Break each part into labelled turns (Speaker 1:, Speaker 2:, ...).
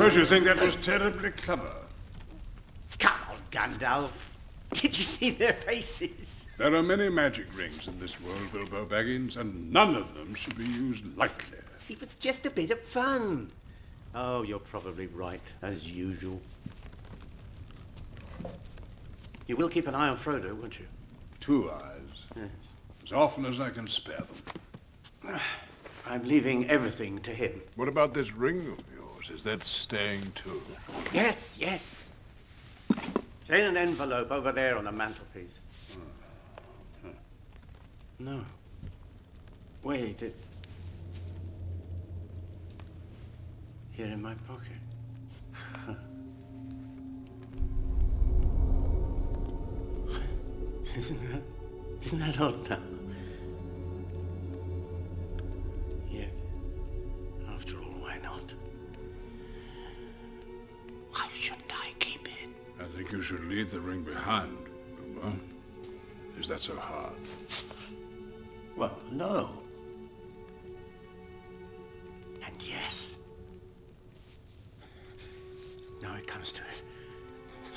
Speaker 1: suppose you think that was terribly clever.
Speaker 2: Come on, Gandalf. Did you see their faces?
Speaker 1: There are many magic rings in this world, Bilbo Baggins, and none of them should be used lightly.
Speaker 2: It was just a bit of fun. Oh, you're probably right, as usual. You will keep an eye on Frodo, won't you?
Speaker 1: 2 eyes.
Speaker 2: Yes.
Speaker 1: As often as I can spare them.
Speaker 2: I'm leaving everything to him.
Speaker 1: What about this ring of yours? Is that staying too?
Speaker 2: Yes, yes. It's in an envelope over there on the mantelpiece. No. Wait, it's here in my pocket. Isn't that odd now? Yeah. After all, why not? Why shouldn't I keep it?
Speaker 1: I think you should leave the ring behind, Bilbo. Is that so hard?
Speaker 2: Well, no. And yes. Now it comes to it.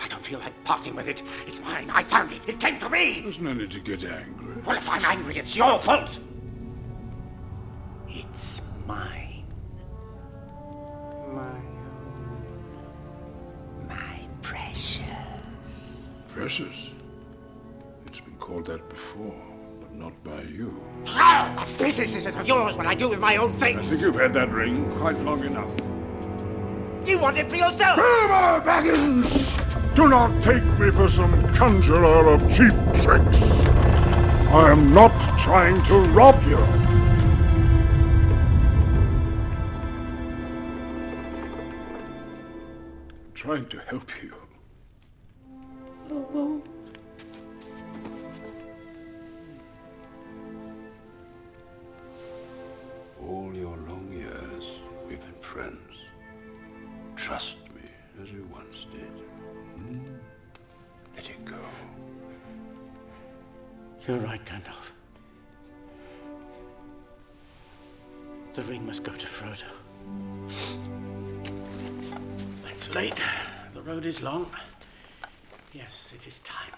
Speaker 2: I don't feel like parting with it. It's mine. I found it. It came to me.
Speaker 1: There's no need to get angry.
Speaker 2: Well, if I'm angry, it's your fault. It's mine. My own. My precious.
Speaker 1: Precious? It's been called that before, but not by you.
Speaker 2: Oh, business isn't of yours what I do with my own
Speaker 1: I
Speaker 2: things.
Speaker 1: think you've had that ring quite long enough.
Speaker 2: You want it for yourself.
Speaker 1: Bilbo Baggins! Do not take me for some conjurer of cheap tricks. I am not trying to rob you. I'm trying to help you.
Speaker 2: Oh.
Speaker 1: All your long years, we've been friends. Trust me, as you once did. Let it go.
Speaker 2: You're right, Gandalf. The ring must go to Frodo. It's late. The road is long. Yes, it is time.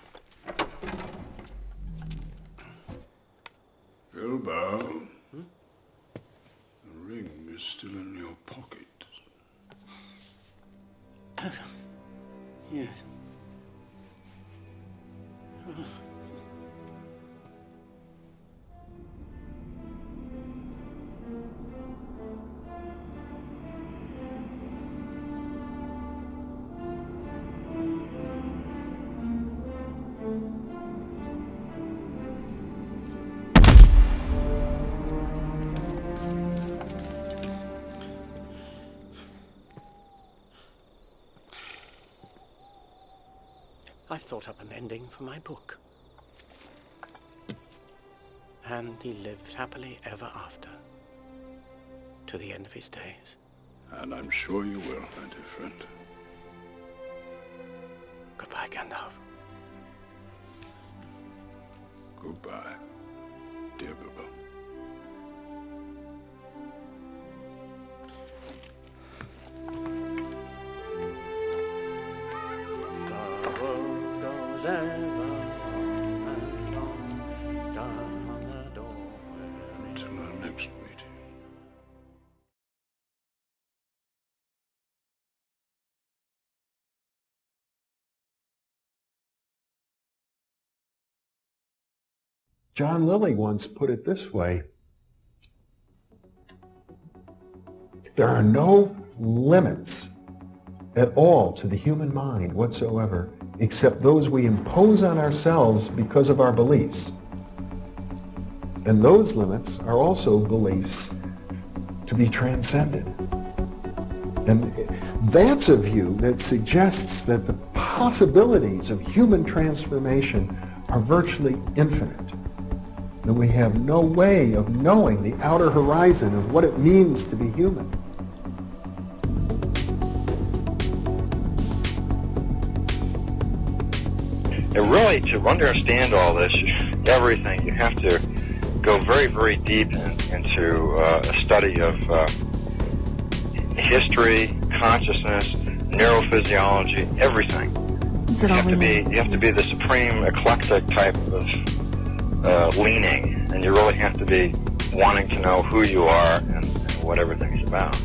Speaker 1: Bilbo. The ring is still in your pocket.
Speaker 2: Yes. I've thought up an ending for my book. And he lived happily ever after, to the end of his days.
Speaker 1: And I'm sure you will, my dear friend.
Speaker 2: Goodbye, Gandalf.
Speaker 1: Goodbye, dear Bilbo. Until our next meeting.
Speaker 3: John Lilly once put it this way: there are no limits at all to the human mind whatsoever, except those we impose on ourselves because of our beliefs. And those limits are also beliefs to be transcended. And that's a view that suggests that the possibilities of human transformation are virtually infinite. And we have no way of knowing the outer horizon of what it means to be human.
Speaker 4: And really, to understand all this, everything, you have to go very, very deep into a study of history, consciousness, neurophysiology, everything.
Speaker 5: Is it all we need?
Speaker 4: You have to be the supreme eclectic type of leaning, and you really have to be wanting to know who you are and what everything's about.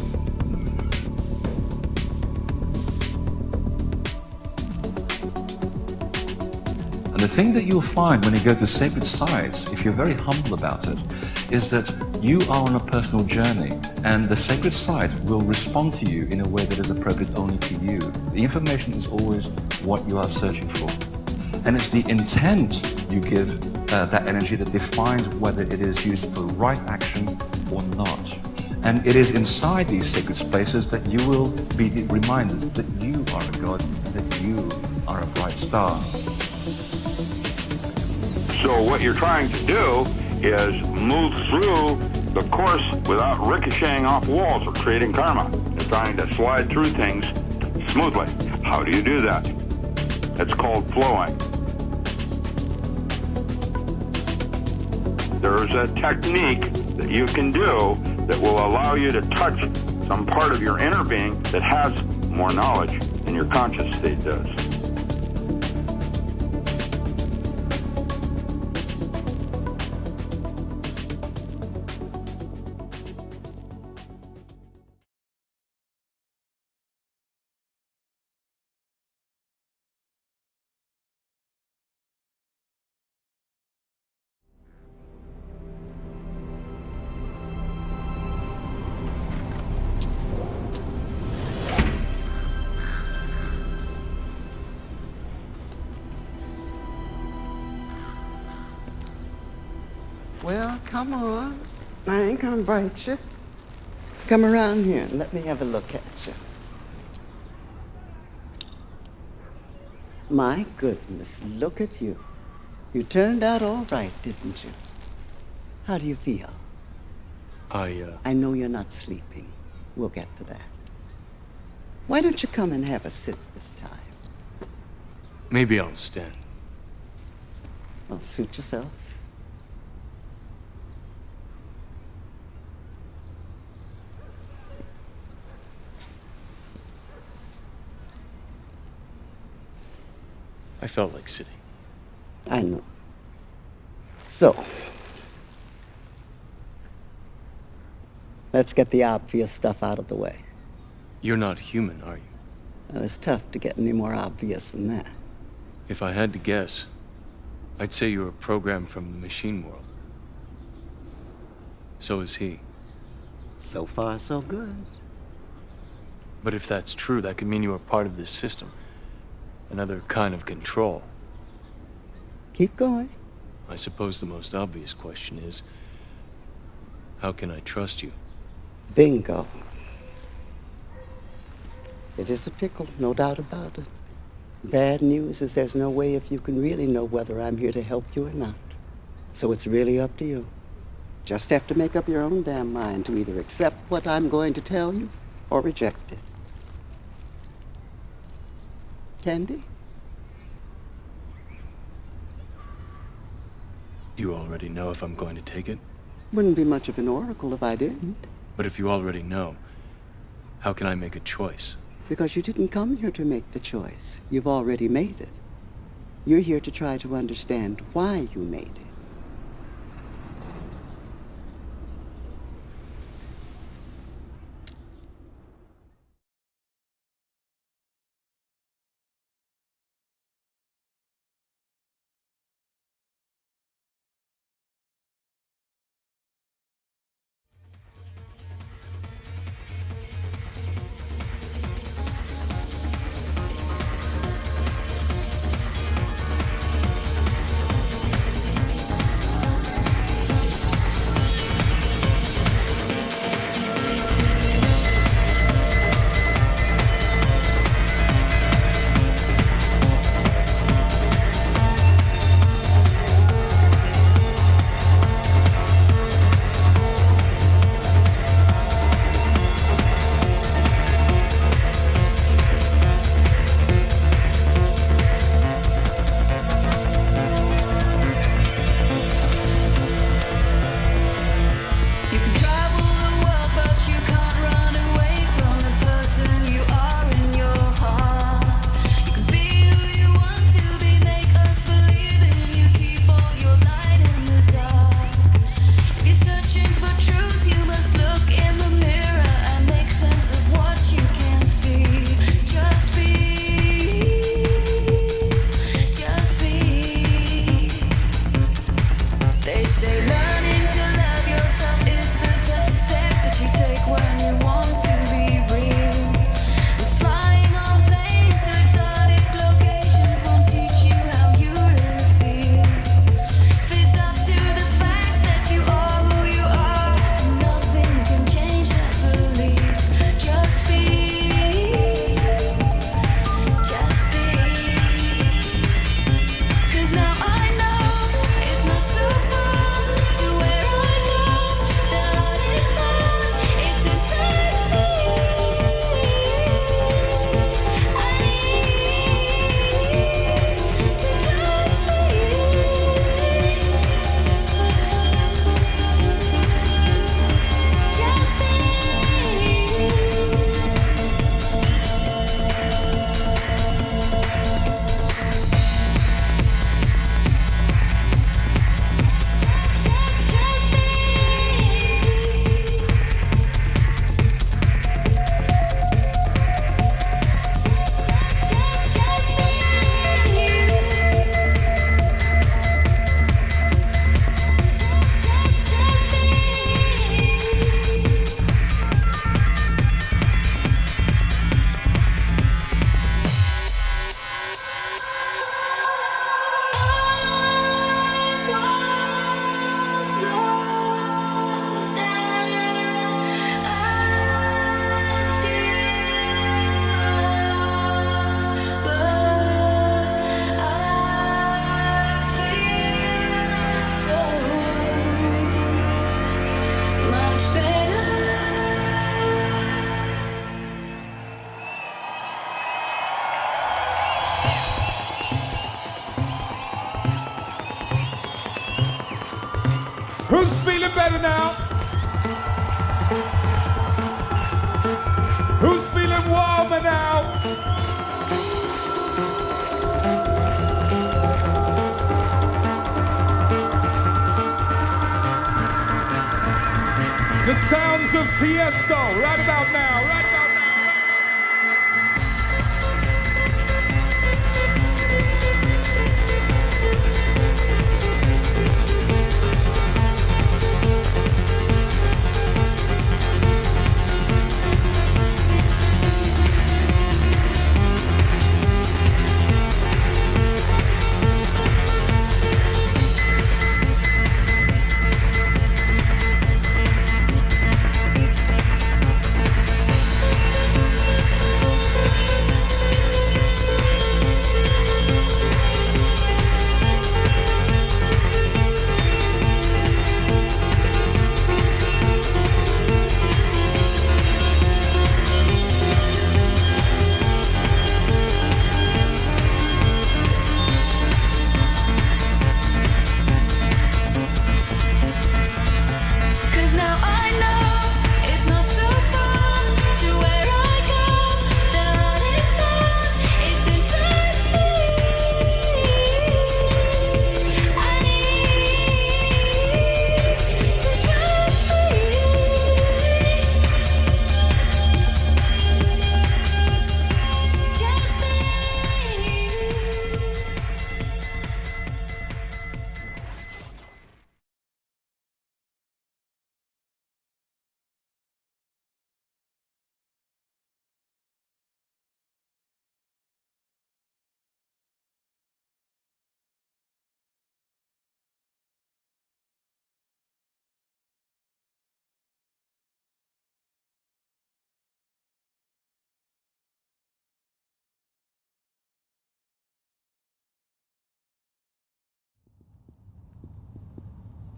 Speaker 6: And the thing that you'll find when you go to sacred sites, if you're very humble about it, is that you are on a personal journey, and the sacred site will respond to you in a way that is appropriate only to you. The information is always what you are searching for. And it's the intent you give that energy that defines whether it is used for right action or not. And it is inside these sacred spaces that you will be reminded that you are a god, that you are a bright star.
Speaker 7: So what you're trying to do is move through the course without ricocheting off walls or creating karma. You're trying to slide through things smoothly. How do you do that? It's called flowing. There's a technique that you can do that will allow you to touch some part of your inner being that has more knowledge than your conscious state does.
Speaker 8: Well, come on. I ain't gonna bite you. Come around here and let me have a look at you. My goodness, look at you. You turned out all right, didn't you? How do you feel? I know you're not sleeping. We'll get to that. Why don't you come and have a sit this time?
Speaker 9: Maybe I'll stand.
Speaker 8: Well, suit yourself.
Speaker 9: I felt like sitting.
Speaker 8: I know. So, let's get the obvious stuff out of the way.
Speaker 9: You're not human, are you?
Speaker 8: Well, it's tough to get any more obvious than that.
Speaker 9: If I had to guess, I'd say you're a program from the machine world. So is he.
Speaker 8: So far, so good.
Speaker 9: But if that's true, that could mean you are part of this system. Another kind of control.
Speaker 8: Keep going.
Speaker 9: I suppose the most obvious question is, how can I trust you?
Speaker 8: Bingo. It is a pickle, no doubt about it. Bad news is there's no way if you can really know whether I'm here to help you or not. So it's really up to you. Just have to make up your own damn mind to either accept what I'm going to tell you or reject it. Candy?
Speaker 9: Do you already know if I'm going to take it?
Speaker 8: Wouldn't be much of an oracle if I didn't.
Speaker 9: But if you already know, how can I make a choice?
Speaker 8: Because you didn't come here to make the choice. You've already made it. You're here to try to understand why you made it.
Speaker 5: Who's feeling better now? Who's feeling warmer now? The sounds of Tiesto, right about now, right about now.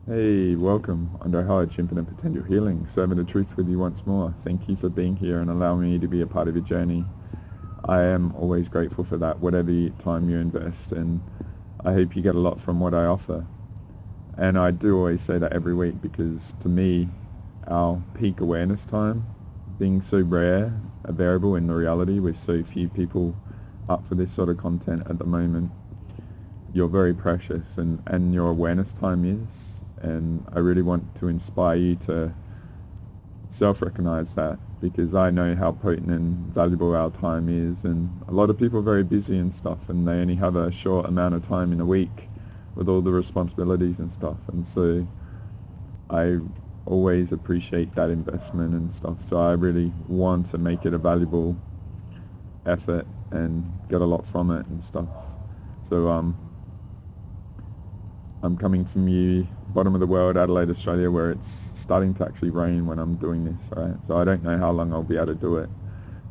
Speaker 10: Hey, welcome. Under Hodge, Infinite Potential Healing, serving the truth with you once more. Thank you for being here and allowing me to be a part of your journey. I am always grateful for that, whatever time you invest, and I hope you get a lot from what I offer. And I do always say that every week because to me, our peak awareness time, being so rare, a variable in the reality with so few people up for this sort of content at the moment, you're very precious and your awareness time is. And I really want to inspire you to self-recognize that because I know how potent and valuable our time is, and a lot of people are very busy and stuff and they only have a short amount of time in a week with all the responsibilities and stuff, and so I always appreciate that investment and stuff, so I really want to make it a valuable effort and get a lot from it and stuff. So I'm coming from you, bottom of the world, Adelaide, Australia, where it's starting to actually rain when I'm doing this, right? So I don't know how long I'll be able to do it,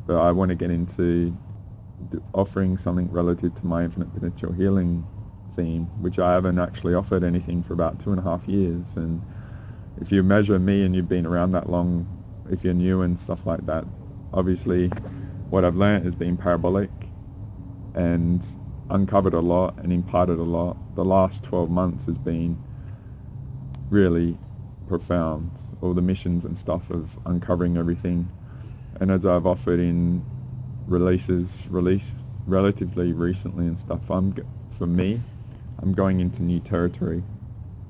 Speaker 10: but I want to get into offering something relative to my infinite potential healing theme, which I haven't actually offered anything for about 2.5 years. And if you measure me and you've been around that long, if you're new and stuff like that, obviously what I've learned has been parabolic and uncovered a lot and imparted a lot. The last 12 months has been really profound, all the missions and stuff of uncovering everything. And as I've offered in released relatively recently and stuff, for me, I'm going into new territory.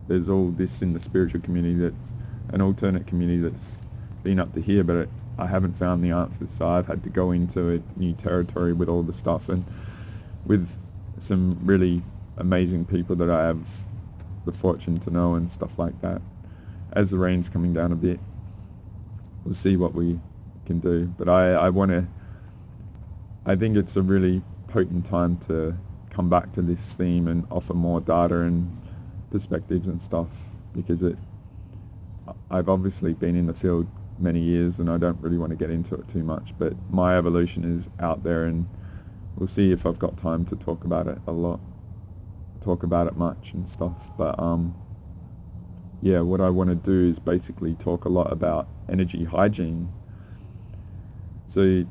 Speaker 10: There's all this in the spiritual community that's an alternate community that's been up to here, but I haven't found the answers, so I've had to go into a new territory with all the stuff and with some really amazing people that I have the fortune to know and stuff like that. As the rain's coming down a bit, we'll see what we can do. But I think it's a really potent time to come back to this theme and offer more data and perspectives and stuff, because I've obviously been in the field many years and I don't really want to get into it too much, but my evolution is out there and we'll see if I've got time to talk about it much and stuff. But yeah, what I want to do is basically talk a lot about energy hygiene. So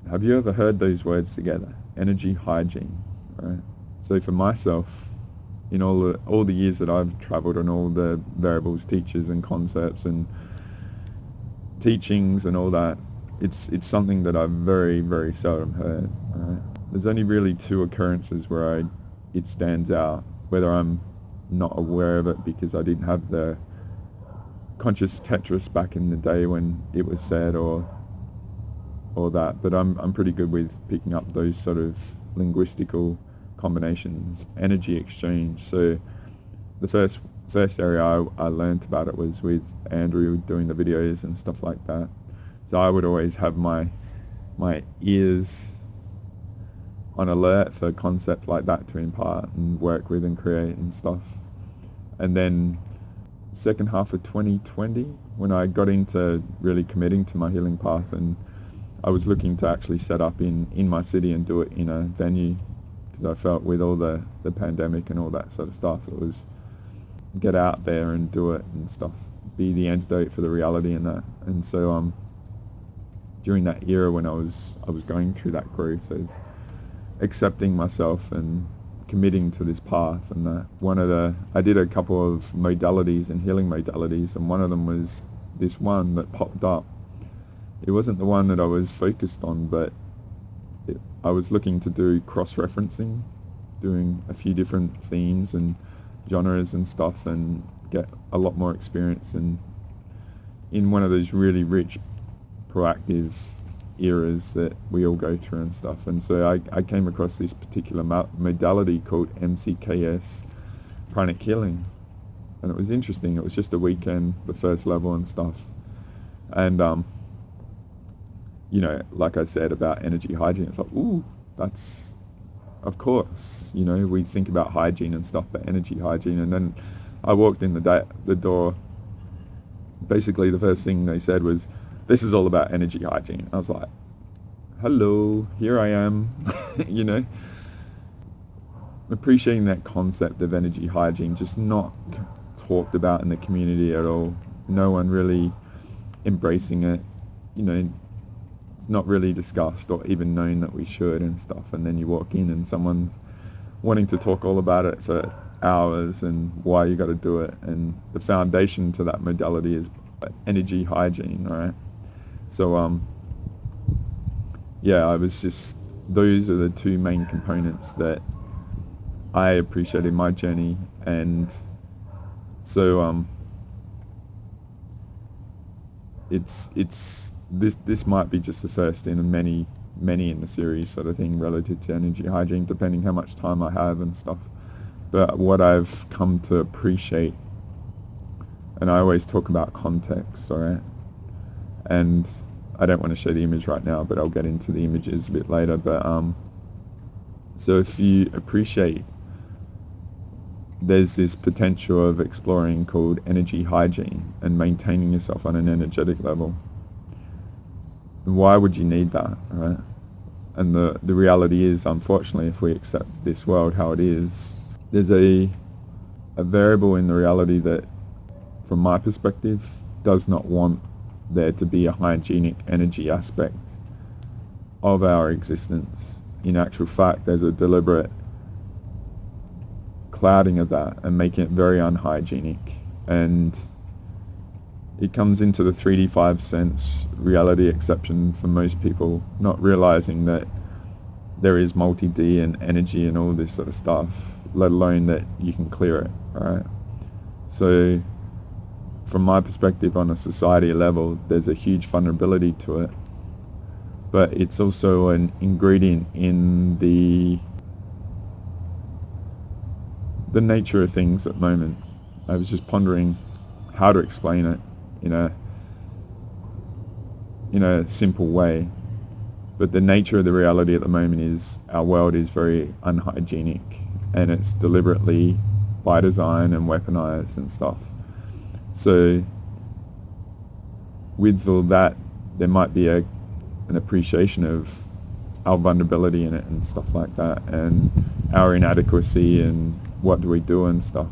Speaker 10: have you ever heard those words together? Energy hygiene, right? So for myself, in all the years that I've traveled, and all the variables, teachers and concepts and teachings and all that, it's something that I've very, very seldom heard. Right? There's only really 2 occurrences where it stands out, whether I'm not aware of it because I didn't have the conscious Tetris back in the day when it was said, or that. But I'm pretty good with picking up those sort of linguistical combinations. Energy exchange. So the first area I learned about it was with Andrew doing the videos and stuff like that. So I would always have my ears on alert for concepts like that to impart and work with and create and stuff. And then second half of 2020, when I got into really committing to my healing path, and I was looking to actually set up in my city and do it in a venue, because I felt with all the pandemic and all that sort of stuff, it was get out there and do it and stuff, be the antidote for the reality and that. And so during that era when I was going through that growth of accepting myself and committing to this path, and that I did a couple of modalities and healing modalities, and one of them was this one that popped up. It wasn't the one that I was focused on, but I was looking to do cross-referencing, doing a few different themes and genres and stuff, and get a lot more experience in one of those really rich, proactive eras that we all go through and stuff. And so I came across this particular modality called MCKS, pranic healing, and it was interesting. It was just a weekend, the first level and stuff. And like I said about energy hygiene, it's like, ooh, that's, of course, we think about hygiene and stuff, but energy hygiene. And then I walked in the door. Basically the first thing they said was, this is all about energy hygiene. I was like, hello, here I am. Appreciating that concept of energy hygiene, just not talked about in the community at all. No one really embracing it. It's not really discussed or even known that we should and stuff. And then you walk in and someone's wanting to talk all about it for hours and why you got to do it. And the foundation to that modality is energy hygiene, right? So I was just, those are the 2 main components that I appreciate in my journey. And so this might be just the first in many in the series sort of thing relative to energy hygiene, depending how much time I have and stuff. But what I've come to appreciate, and I always talk about context, alright? And I don't want to show the image right now, but I'll get into the images a bit later. But so if you appreciate, there's this potential of exploring called energy hygiene and maintaining yourself on an energetic level. Why would you need that, right? And the reality is, unfortunately, if we accept this world how it is, there's a variable in the reality that, from my perspective, does not want there to be a hygienic energy aspect of our existence. In actual fact, there's a deliberate clouding of that and making it very unhygienic. And it comes into the 3D 5 sense reality exception for most people, not realizing that there is multi-D and energy and all this sort of stuff, let alone that you can clear it, right? So from my perspective, on a society level, there's a huge vulnerability to it, but it's also an ingredient in the nature of things at the moment. I was just pondering how to explain it in a simple way, but the nature of the reality at the moment is our world is very unhygienic, and it's deliberately by design and weaponized and stuff. So with all that, there might be an appreciation of our vulnerability in it and stuff like that, and our inadequacy and what do we do and stuff.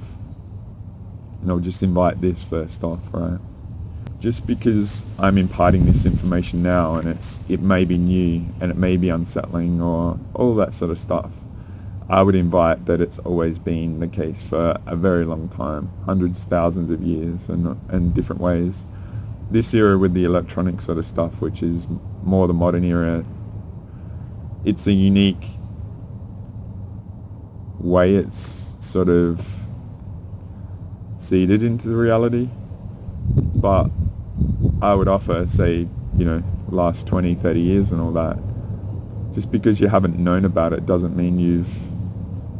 Speaker 10: And I'll just invite this first off, right? Just because I'm imparting this information now, and it may be new and it may be unsettling or all that sort of stuff, I would invite that it's always been the case for a very long time, hundreds, thousands of years, and different ways. This era with the electronic sort of stuff, which is more the modern era, it's a unique way it's sort of seeded into the reality. But I would offer, say, last 20, 30 years and all that, just because you haven't known about it doesn't mean you've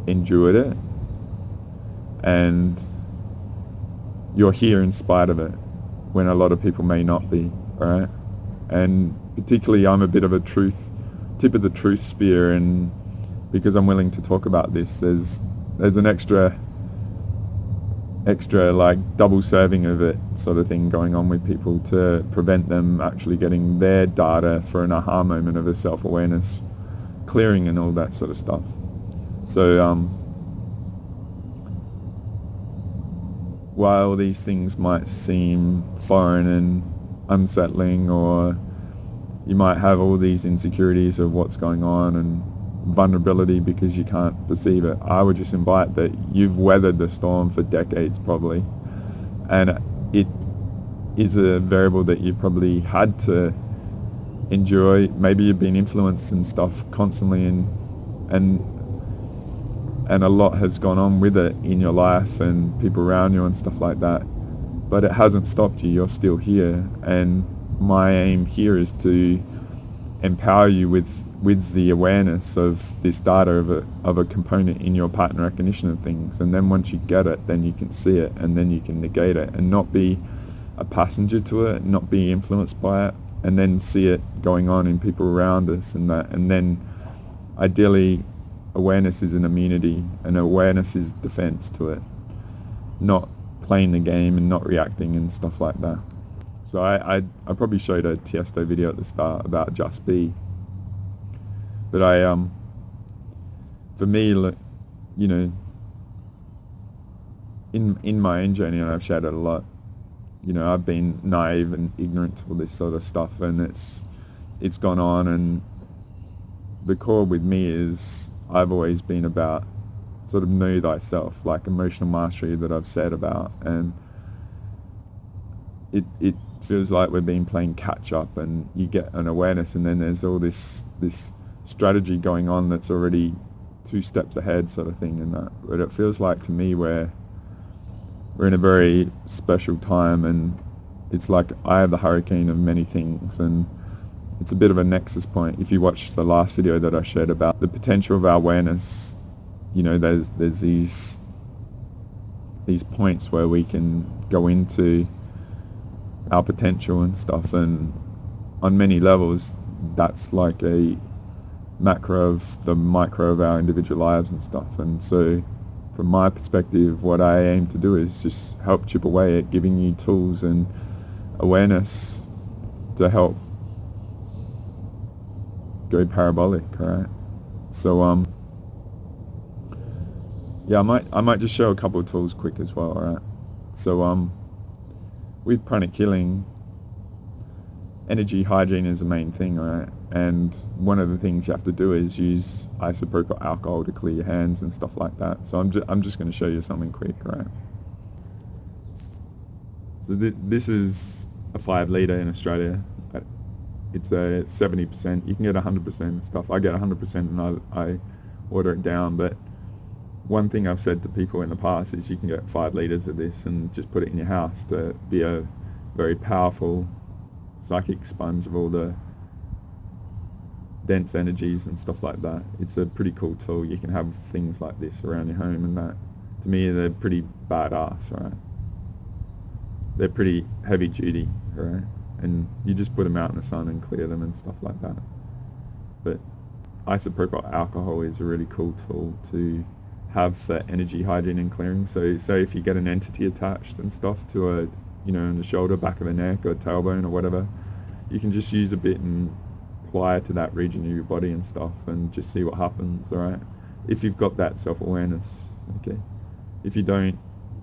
Speaker 10: endured it, and you're here in spite of it when a lot of people may not be, right? And particularly I'm a bit of a tip of the truth spear, and because I'm willing to talk about this, there's an extra like double serving of it sort of thing going on with people to prevent them actually getting their data for an aha moment of a self-awareness clearing and all that sort of stuff. So while these things might seem foreign and unsettling, or you might have all these insecurities of what's going on and vulnerability because you can't perceive it, I would just invite that you've weathered the storm for decades probably, and it is a variable that you probably had to enjoy. Maybe you've been influenced and stuff constantly, and a lot has gone on with it in your life and people around you and stuff like that, but it hasn't stopped you. You're still here, and my aim here is to empower you with the awareness of this data of a component in your pattern recognition of things. And then once you get it, then you can see it, and then you can negate it and not be a passenger to it, not be influenced by it, and then see it going on in people around us and that. And then ideally awareness is an immunity, and awareness is defense to it, not playing the game and not reacting and stuff like that. So I probably showed a Tiesto video at the start about just be. But for me, in my own journey, and I've shared it a lot, I've been naive and ignorant to all this sort of stuff, and it's gone on, and the core with me is I've always been about sort of know thyself, like emotional mastery that I've said about, and it feels like we've been playing catch up, and you get an awareness, and then there's all this strategy going on that's already 2 steps ahead sort of thing, and that. But it feels like to me we're in a very special time, and it's like I have the hurricane of many things, and it's a bit of a nexus point. If you watch the last video that I shared about the potential of our awareness, there's these points where we can go into our potential and stuff, and on many levels that's like a macro of the micro of our individual lives and stuff. And so from my perspective, what I aim to do is just help chip away at giving you tools and awareness to help go parabolic, right? So yeah, I might just show a couple of tools quick as well, right? So with pranic healing, energy hygiene is the main thing, right? And one of the things you have to do is use isopropyl alcohol to clear your hands and stuff like that. So I'm just going to show you something quick, right? So this is a 5 litre in Australia. It's a 70%. You can get 100% stuff. I get 100% and I order it down. But one thing I've said to people in the past is you can get 5 litres of this and just put it in your house to be a very powerful psychic sponge of all the dense energies and stuff like that. It's a pretty cool tool. You can have things like this around your home, and that, to me, they're pretty badass, right? They're pretty heavy duty, right? And you just put them out in the sun and clear them and stuff like that. But isopropyl alcohol is a really cool tool to have for energy hygiene and clearing. So if you get an entity attached and stuff to a, in the shoulder, back of the neck, or tailbone, or whatever, you can just use a bit and apply it to that region of your body and stuff, and just see what happens, alright? If you've got that self-awareness, okay? If you don't,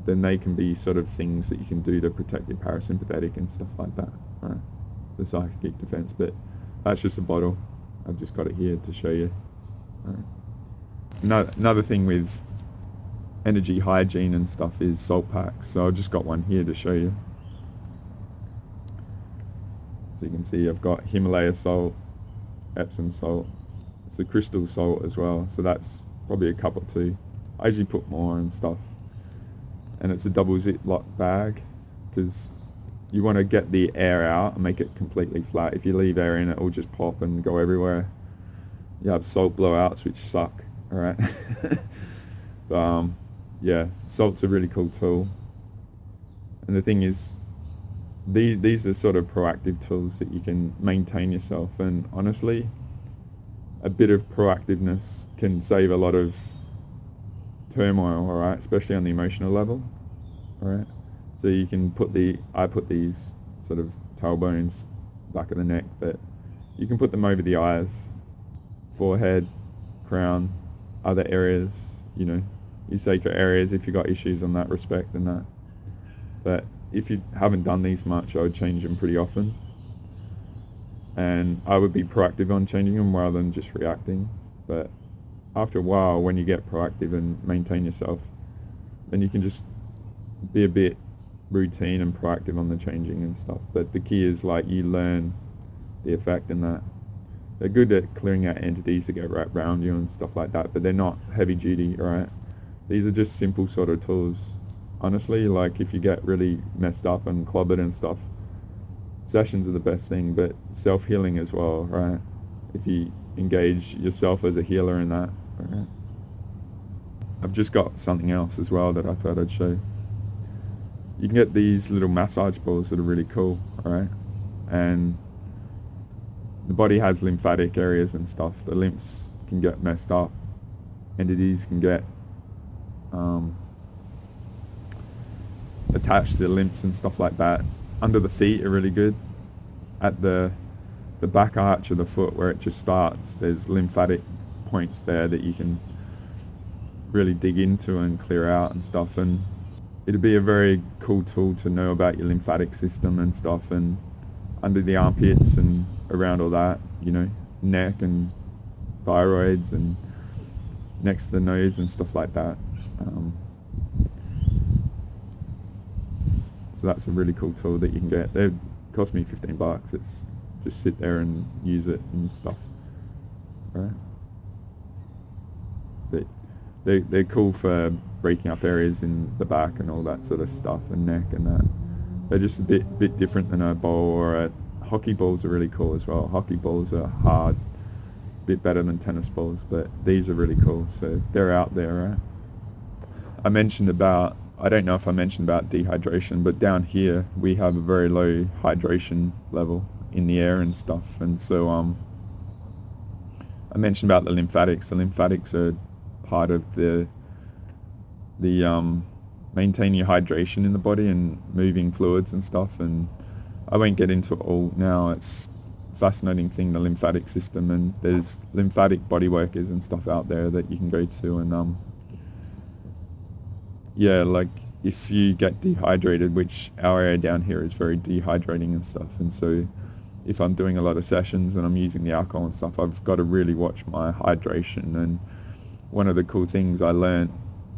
Speaker 10: then they can be sort of things that you can do to protect your parasympathetic and stuff like that, alright? The psychic defense. But that's just a bottle. I've just got it here to show you, alright? Another thing with energy hygiene and stuff is salt packs. So I've just got one here to show you. So you can see I've got Himalaya salt, Epsom salt. It's a crystal salt as well, so that's probably a cup or two. I usually put more and stuff. And it's a double ziplock bag, because you want to get the air out and make it completely flat. If you leave air in, it will just pop and go everywhere. You have salt blowouts, which suck, alright? But yeah, salt's a really cool tool. And the thing is, these are sort of proactive tools that you can maintain yourself, and honestly, a bit of proactiveness can save a lot of turmoil, alright, especially on the emotional level, alright? So you can I put these sort of tailbones, back of the neck, but you can put them over the eyes, forehead, crown, other areas, you know, your sacral areas if you've got issues on that respect and that. But if you haven't done these much, I would change them pretty often. And I would be proactive on changing them rather than just reacting. But after a while, when you get proactive and maintain yourself, then you can just be a bit routine and proactive on the changing and stuff. But the key is, like, you learn the effect in that. They're good at clearing out entities that get wrapped around you and stuff like that, but they're not heavy duty, right? These are just simple sort of tools. Honestly, like, if you get really messed up and clobbered and stuff, sessions are the best thing, but self-healing as well, right? If you engage yourself as a healer in that, right? I've just got something else as well that I thought I'd show. You can get these little massage balls that are really cool, right? And the body has lymphatic areas and stuff. The lymphs can get messed up. Entities can get attached to the lymphs and stuff like that. Under the feet are really good. At the back arch of the foot where it just starts, there's lymphatic points there that you can really dig into and clear out and stuff. And it'd be a very cool tool to know about your lymphatic system and stuff, and under the armpits and around all that, you know, neck and thyroids and next to the nose and stuff like that. So that's a really cool tool that you can get. They cost me $15. It's just sit there and use it and stuff, right? But they're cool for breaking up areas in the back and all that sort of stuff, and neck and that. They're just a bit different than a ball or a hockey balls are really cool as well. Hockey balls are hard, a bit better than tennis balls, but these are really cool. So they're out there, right? I don't know if I mentioned about dehydration, but down here we have a very low hydration level in the air and stuff. And so I mentioned about the lymphatics. The lymphatics are part of the maintaining your hydration in the body and moving fluids and stuff. And I won't get into it all now. It's a fascinating thing, the lymphatic system, and there's lymphatic body workers and stuff out there that you can go to. And yeah, like if you get dehydrated, which our area down here is very dehydrating and stuff, and so if I'm doing a lot of sessions and I'm using the alcohol and stuff, I've got to really watch my hydration. And one of the cool things I learned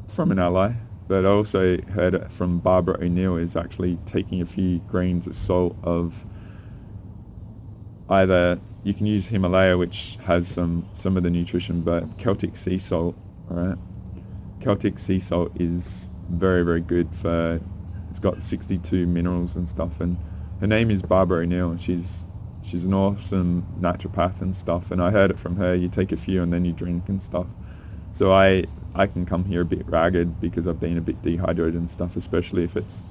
Speaker 10: from an ally, but I also heard it from Barbara O'Neill, is actually taking a few grains of salt of either, you can use Himalaya, which has some of the nutrition, but Celtic sea salt, alright? Celtic sea salt is very, very good for, it's got 62 minerals and stuff, and her name is Barbara O'Neill. She's an awesome naturopath and stuff, and I heard it from her, you take a few and then you drink and stuff. So I can come here a bit ragged because I've been a bit dehydrated and stuff, especially if it's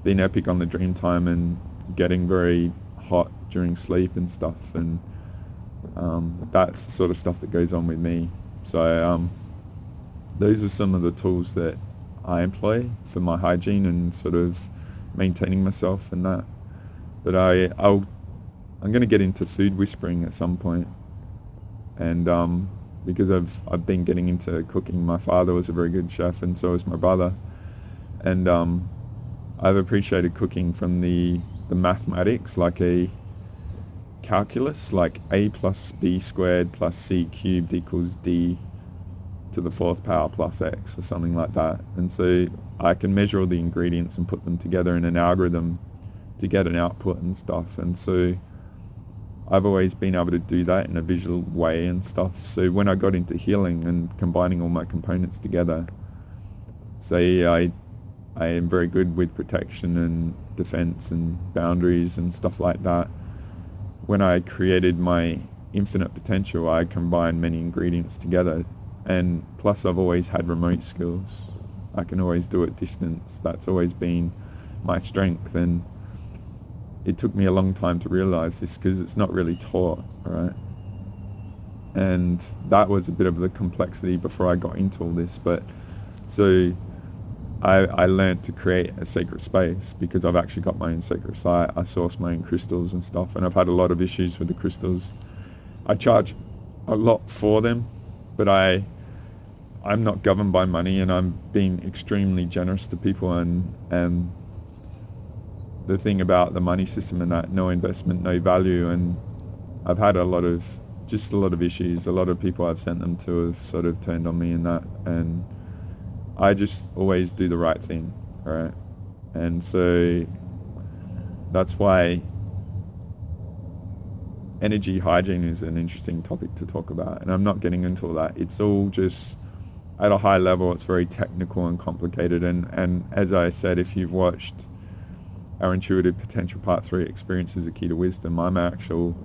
Speaker 10: been epic on the dream time and getting very hot during sleep and stuff, and that's the sort of stuff that goes on with me. So those are some of the tools that I employ for my hygiene and sort of maintaining myself and that. But I'm going to get into food whispering at some point, and because I've been getting into cooking. My father was a very good chef, and so was my brother, and I've appreciated cooking from the mathematics, like a calculus, like a plus b squared plus c cubed equals d to the 4th power plus x or something like that. And so I can measure all the ingredients and put them together in an algorithm to get an output and stuff. And so I've always been able to do that in a visual way and stuff. So when I got into healing and combining all my components together, say I am very good with protection and defense and boundaries and stuff like that. When I created my infinite potential, I combined many ingredients together, and plus I've always had remote skills. I can always do it distance. That's always been my strength, and it took me a long time to realize this because it's not really taught, right? And that was a bit of the complexity before I got into all this. But so I learned to create a sacred space because I've actually got my own sacred site. I source my own crystals and stuff, and I've had a lot of issues with the crystals. I charge a lot for them, but I'm not governed by money, and I'm being extremely generous to people. And the thing about the money system and that, no investment, no value, and I've had a lot of issues. A lot of people I've sent them to have sort of turned on me and that, and I just always do the right thing, right? And so that's why energy hygiene is an interesting topic to talk about, and I'm not getting into all that. It's all just at a high level. It's very technical and complicated, and as I said, if you've watched our Intuitive Potential Part 3 Experiences, A Key to Wisdom, I'm an actual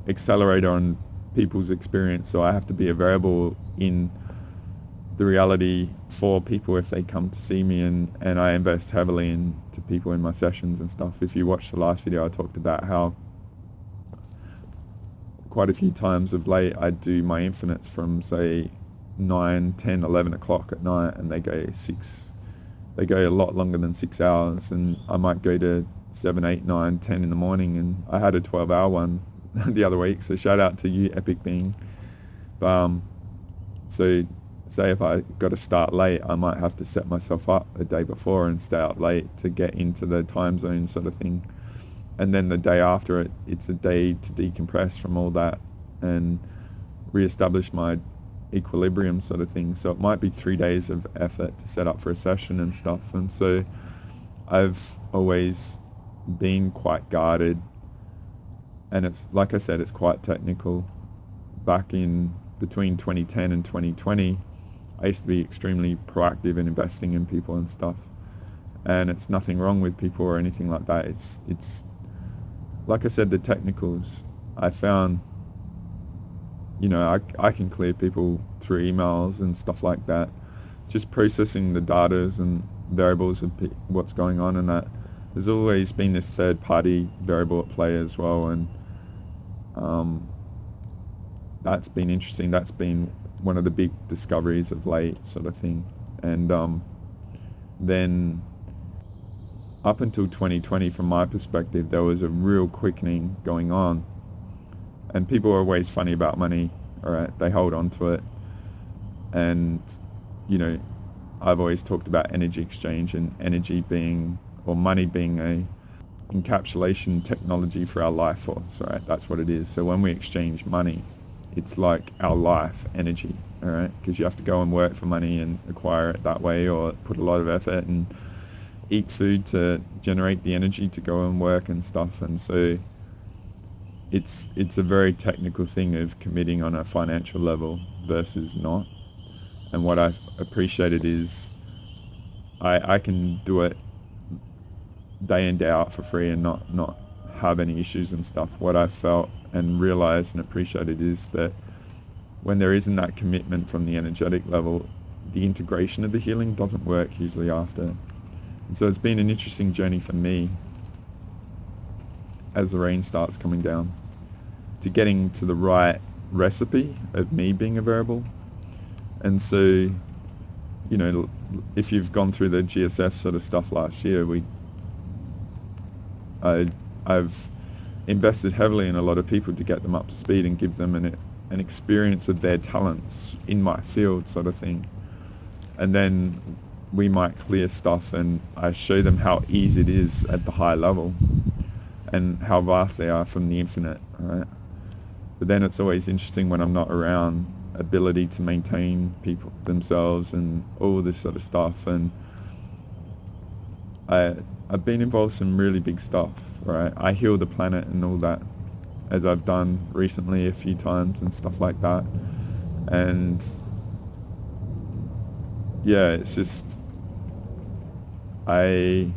Speaker 10: accelerator on people's experience, so I have to be a variable in the reality for people if they come to see me, and I invest heavily into people in my sessions and stuff. If you watched the last video, I talked about how quite a few times of late I do my infinites from say 9, 10, 11 o'clock at night, and they go a lot longer than 6 hours, and I might go to 7, 8, 9, 10 in the morning, and I had a 12-hour one the other week, so shout out to you, Epic Being. So say if I got to start late, I might have to set myself up a day before and stay out late to get into the time zone sort of thing. And then the day after it's a day to decompress from all that and reestablish my equilibrium sort of thing. So it might be 3 days of effort to set up for a session and stuff. And so I've always been quite guarded, and it's like I said, it's quite technical. Back in between 2010 and 2020, I used to be extremely proactive in investing in people and stuff, and it's nothing wrong with people or anything like that. It's like I said, the technicals. I found, I can clear people through emails and stuff like that, just processing the data and variables of what's going on, and that there's always been this third party variable at play as well, and that's been interesting. That's been one of the big discoveries of late sort of thing. And then up until 2020, from my perspective, there was a real quickening going on, and people are always funny about money, all right? They hold on to it, and I've always talked about energy exchange and energy being, or money being a encapsulation technology for our life force, all right? That's what it is. So when we exchange money, it's like our life energy, all right? Because you have to go and work for money and acquire it that way, or put a lot of effort and eat food to generate the energy to go and work and stuff. And so it's a very technical thing of committing on a financial level versus not. And what I've appreciated is I can do it day in, day out for free and not have any issues and stuff. What I've felt and realized and appreciated is that when there isn't that commitment from the energetic level, the integration of the healing doesn't work usually after. And so it's been an interesting journey for me as the rain starts coming down to getting to the right recipe of me being a variable. And so, if you've gone through the GSF sort of stuff last year, I've invested heavily in a lot of people to get them up to speed and give them an experience of their talents in my field sort of thing. And then we might clear stuff, and I show them how easy it is at the high level and how vast they are from the infinite, right? But then it's always interesting when I'm not around ability to maintain people themselves and all this sort of stuff. And I've been involved in some really big stuff, right? I heal the planet and all that, as I've done recently a few times and stuff like that. And yeah, it's just, I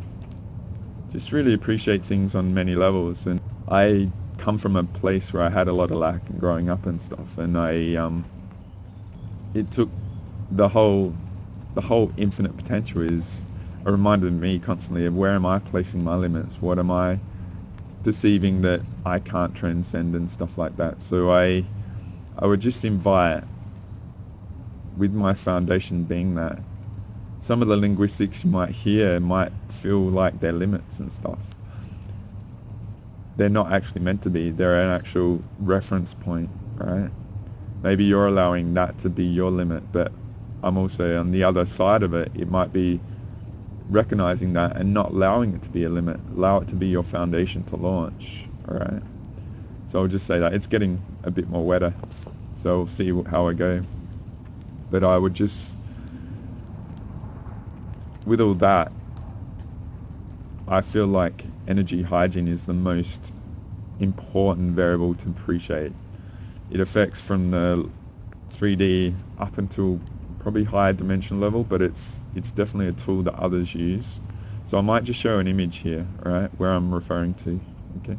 Speaker 10: just really appreciate things on many levels. And I come from a place where I had a lot of lack in growing up and stuff, and it took the whole infinite potential is a reminder to me constantly of where am I placing my limits, what am I perceiving that I can't transcend and stuff like that. So I would just invite, with my foundation being that, some of the linguistics you might hear might feel like they're limits and stuff. They're not actually meant to be. They're an actual reference point, right? Maybe you're allowing that to be your limit, but I'm also on the other side of it. It might be recognizing that and not allowing it to be a limit. Allow it to be your foundation to launch, all right? So I'll just say that. It's getting a bit more wetter, so we'll see how I go. But I would just, with all that, I feel like energy hygiene is the most important variable to appreciate. It affects from the 3D up until probably higher dimension level, but it's definitely a tool that others use. So I might just show an image here, right, where I'm referring to, okay?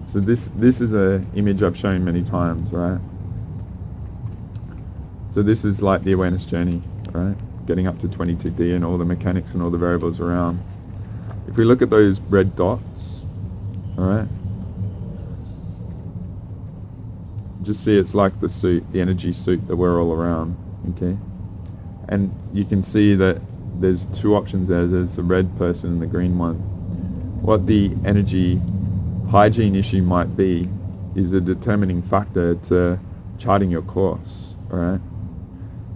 Speaker 10: So this is a image I've shown many times, right? So this is like the awareness journey, right? Getting up to 22D and all the mechanics and all the variables around. If we look at those red dots, all right? Just see it's like the suit, the energy suit that we're all around, okay? And you can see that there's two options there. There's the red person and the green one. What the energy hygiene issue might be is a determining factor to charting your course, all right?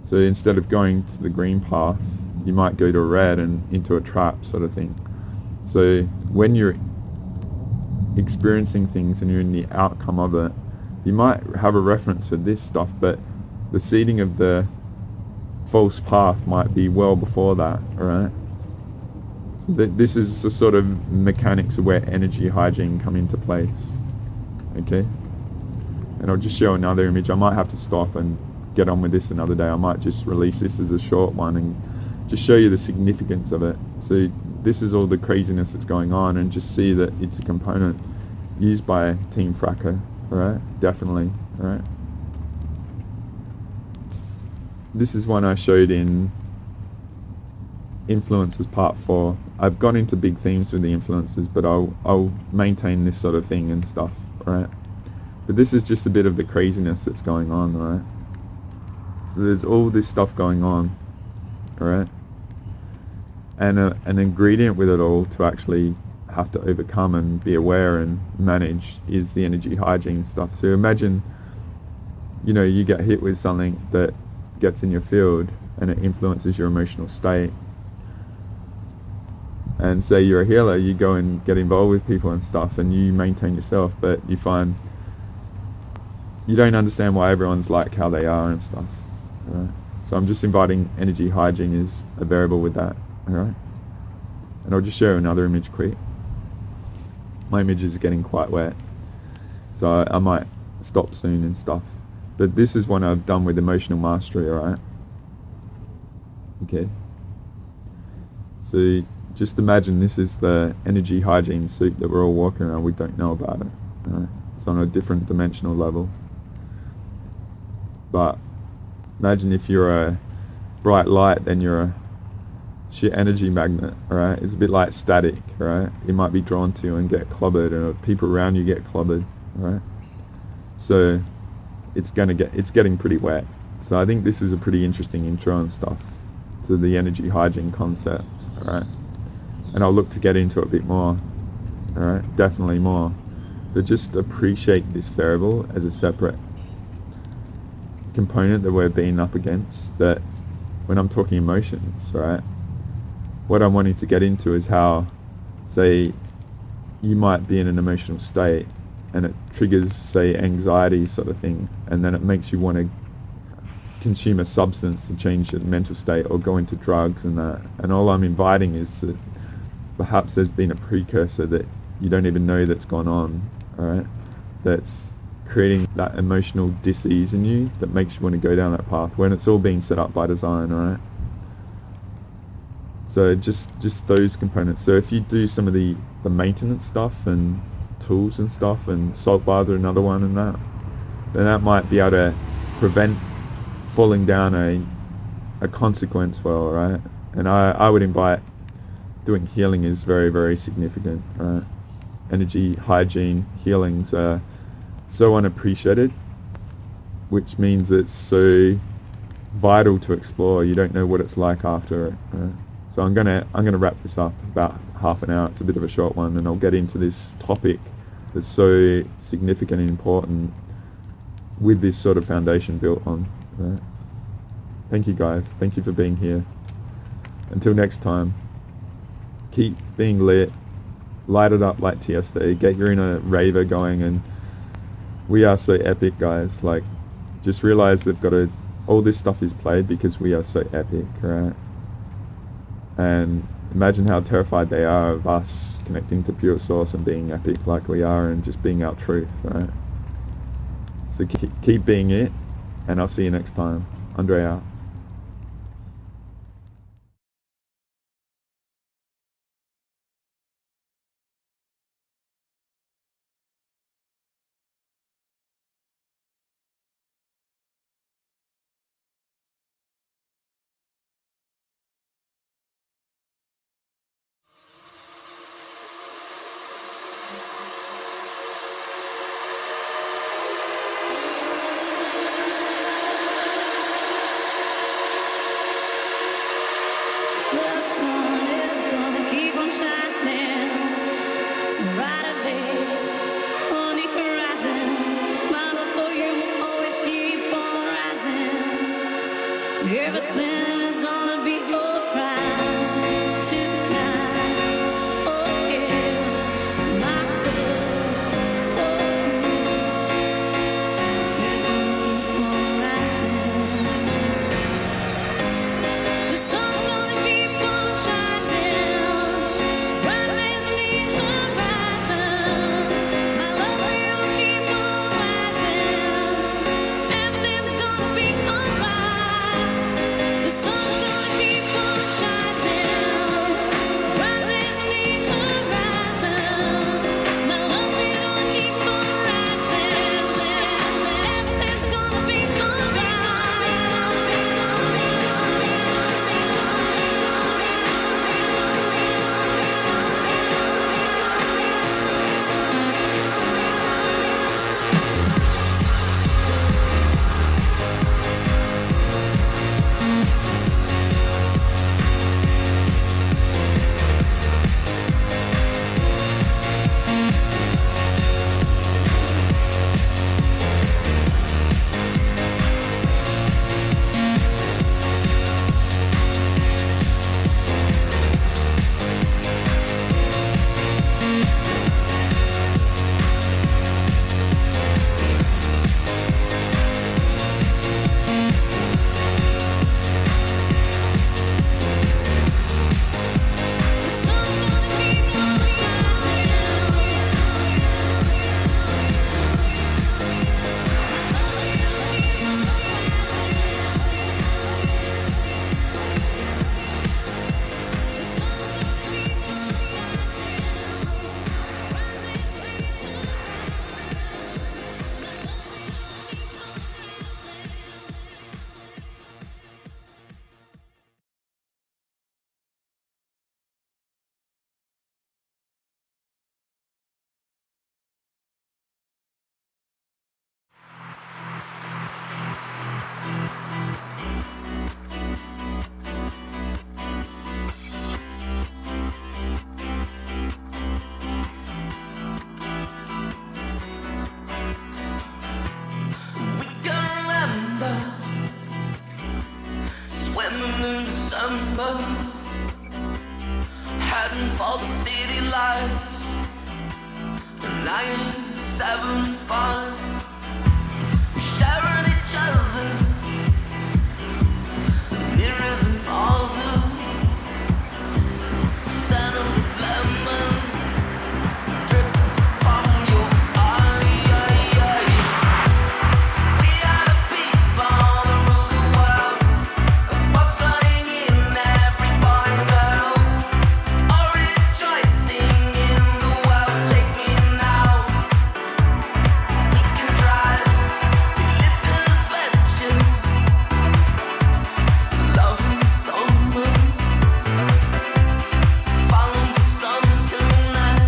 Speaker 10: So instead of going to the green path, you might go to red and into a trap sort of thing. So when you're experiencing things and you're in the outcome of it, you might have a reference for this stuff, but the seeding of the false path might be well before that, alright? This is the sort of mechanics of where energy hygiene come into place, okay? And I'll just show another image. I might have to stop and get on with this another day. I might just release this as a short one and just show you the significance of it. So this is all the craziness that's going on, and just see that it's a component used by Team Fracker. Alright, definitely, alright. This is one I showed in Influences Part 4. I've gone into big themes with the influences, but I'll maintain this sort of thing and stuff, alright. But this is just a bit of the craziness that's going on, alright. So there's all this stuff going on, alright. And an ingredient with it all to actually have to overcome and be aware and manage is the energy hygiene stuff. So imagine, you get hit with something that gets in your field and it influences your emotional state. And say you're a healer, you go and get involved with people and stuff and you maintain yourself, but you find you don't understand why everyone's like how they are and stuff. Right? So I'm just inviting energy hygiene is a variable with that. Alright? And I'll just show another image quick. My image is getting quite wet, so I might stop soon and stuff. But this is one I've done with emotional mastery, alright? Okay. So just imagine this is the energy hygiene suit that we're all walking around. We don't know about it. Alright? It's on a different dimensional level. But imagine if you're a bright light, then you're a sheer energy magnet, right? It's a bit like static, right? You might be drawn to you and get clobbered, and people around you get clobbered, right? So it's getting pretty wet. So I think this is a pretty interesting intro and stuff to the energy hygiene concept, alright? And I'll look to get into it a bit more, alright? Definitely more. But just appreciate this variable as a separate component that we're being up against, that when I'm talking emotions, right? What I'm wanting to get into is how, say, you might be in an emotional state and it triggers, say, anxiety sort of thing, and then it makes you want to consume a substance to change your mental state or go into drugs and that. And all I'm inviting is that perhaps there's been a precursor that you don't even know that's gone on, alright, that's creating that emotional dis-ease in you that makes you want to go down that path when it's all being set up by design, alright? So just those components. So if you do some of the maintenance stuff and tools and stuff, and salt baths are another one and that, then that might be able to prevent falling down a consequence well, right? And I would invite doing healing is very, very significant, right? Energy, hygiene, healings are so unappreciated, which means it's so vital to explore. You don't know what it's like after it, right? So I'm gonna wrap this up about half an hour. It's a bit of a short one, and I'll get into this topic that's so significant and important with this sort of foundation built on. Right? Thank you guys. Thank you for being here. Until next time, keep being lit. Light it up like TSD. Get your inner raver going, and we are so epic, guys. Like, just realize they've got to. All this stuff is played because we are so epic, right? And imagine how terrified they are of us connecting to pure source and being epic like we are and just being our truth, right? So keep being it, and I'll see you next time. Andre out.
Speaker 11: The sun is gonna keep on shining right away on the horizon. My love for you always keep on rising. Everything is gonna be alright tonight. Oh yeah, my love for you is gonna keep on rising. The sun's gonna keep on shining right next to the horizon. My love for you will keep on rising. Everything's gonna be alright. The sun's gonna keep on shining right next to the horizon. My love for you will keep on rising. Everything's gonna be alright.
Speaker 12: We can remember swimming in December, heading for the city lights, and I ain't 7-5. We're sharing each other, mirrors and father. Scent of lemon drips from your eyes. We are the people that rule the world, fostering in every boy and girl. All rejoicing in the world. Take me now. We can drive a little adventure, love in the summer. Follow the sun tonight,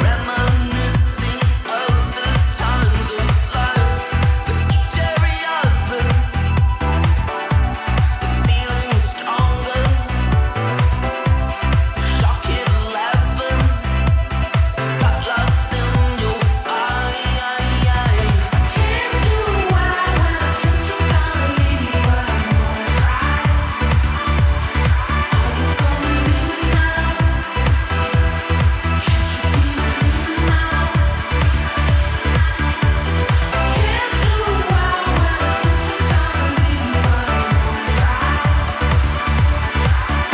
Speaker 12: reminiscing of the times of life. For each every other, the feeling stronger. Shock at 11, got lost in your eyes. Can't do why when I think you're gonna leave me, but I'm gonna try. Are you gonna leave me now? Can't you be believing now? Can't do why when I think you're gonna leave me, but I'm gonna try.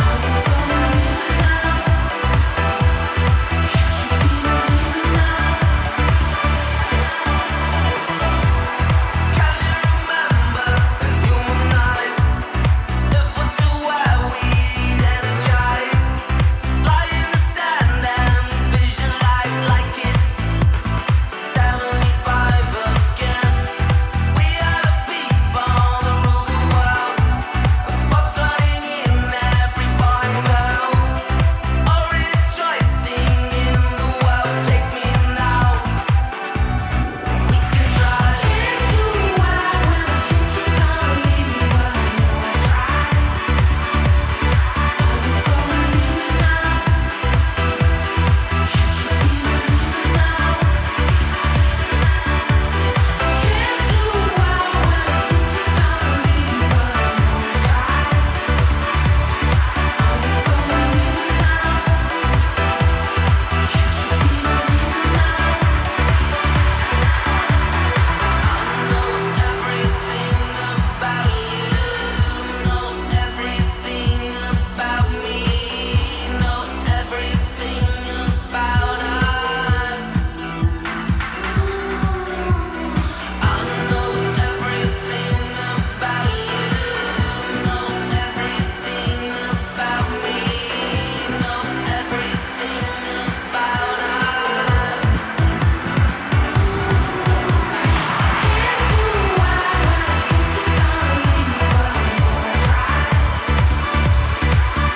Speaker 12: Are you gonna leave me now? Can't you be believing now? Can you remember in human eyes? It was so where we'd energize. Lie in the sand and visualize like it's 75 again. We are the people that rule the world, fostering in every boy and girl. All rejoicing in the world. Take me now. We can drive. Can't do why when I think you're gonna leave me, but I'm gonna try. Are you gonna leave me now? Can't you be believing now? Can't do why when I think you're gonna leave me, but I'm gonna try. Are you gonna leave me now? Can't you be believing now? Know everything about you, know everything about me, know everything about us. I know everything about you, know everything about me, know everything about us. Can't do why when I think you're gonna leave me, but I'm gonna try.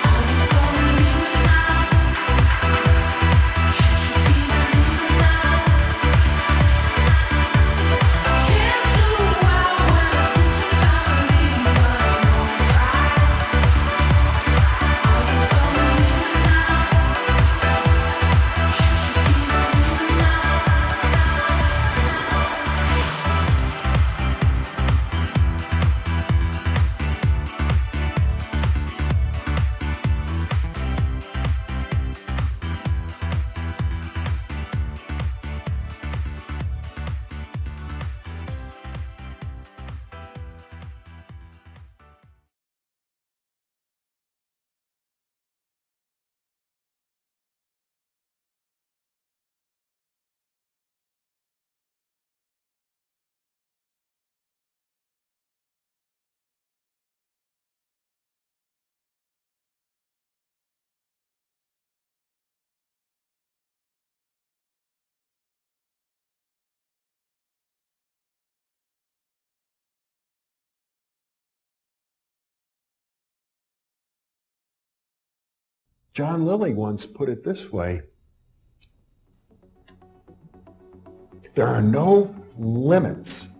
Speaker 12: Are you gonna leave me now? Can't you be believing now? Can't do why when I think you're gonna leave me, but I'm gonna try. Are you gonna leave me now? Can't you be believing now?
Speaker 3: John Lilly once put it this way: there are no limits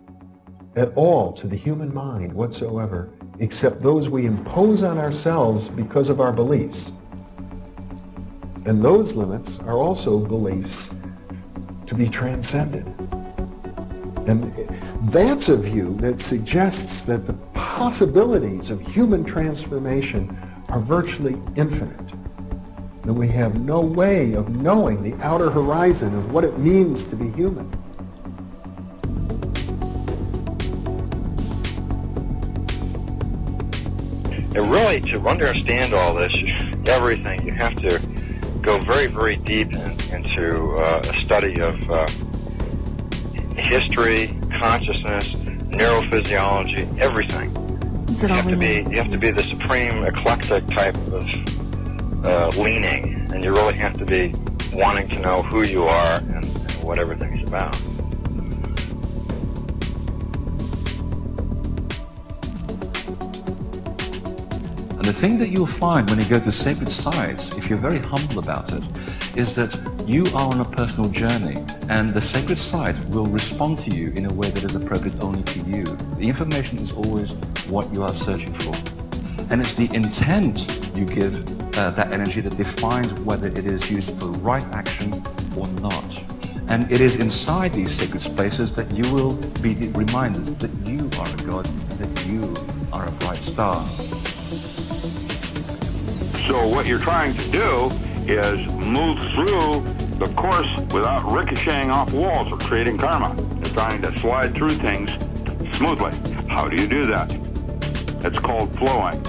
Speaker 3: at all to the human mind whatsoever, except those we impose on ourselves because of our beliefs. And those limits are also beliefs to be transcended. And that's a view that suggests that the possibilities of human transformation are virtually infinite. And we have no way of knowing the outer horizon of what it means to be human.
Speaker 4: And really, to understand all this, everything, you have to go very, very deep into a study of history, consciousness, neurophysiology, everything. You have to be the supreme eclectic type of leaning, and you really have to be wanting to know who you are and what everything's about.
Speaker 6: And the thing that you'll find when you go to sacred sites, if you're very humble about it, is that you are on a personal journey, and the sacred site will respond to you in a way that is appropriate only to you. The information is always what you are searching for. And it's the intent you give that energy that defines whether it is used for right action or not. And it is inside these sacred spaces that you will be reminded that you are a god, that you are a bright star.
Speaker 7: So what you're trying to do is move through the course without ricocheting off walls or creating karma. You're trying to slide through things smoothly. How do you do that? It's called flowing.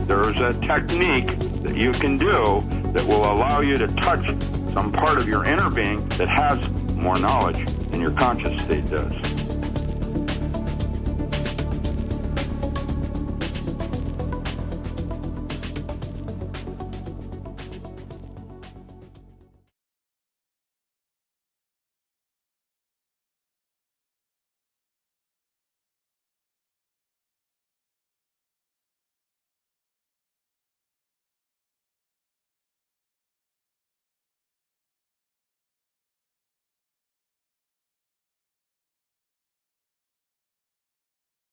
Speaker 7: There's a technique that you can do that will allow you to touch some part of your inner being that has more knowledge than your conscious state does.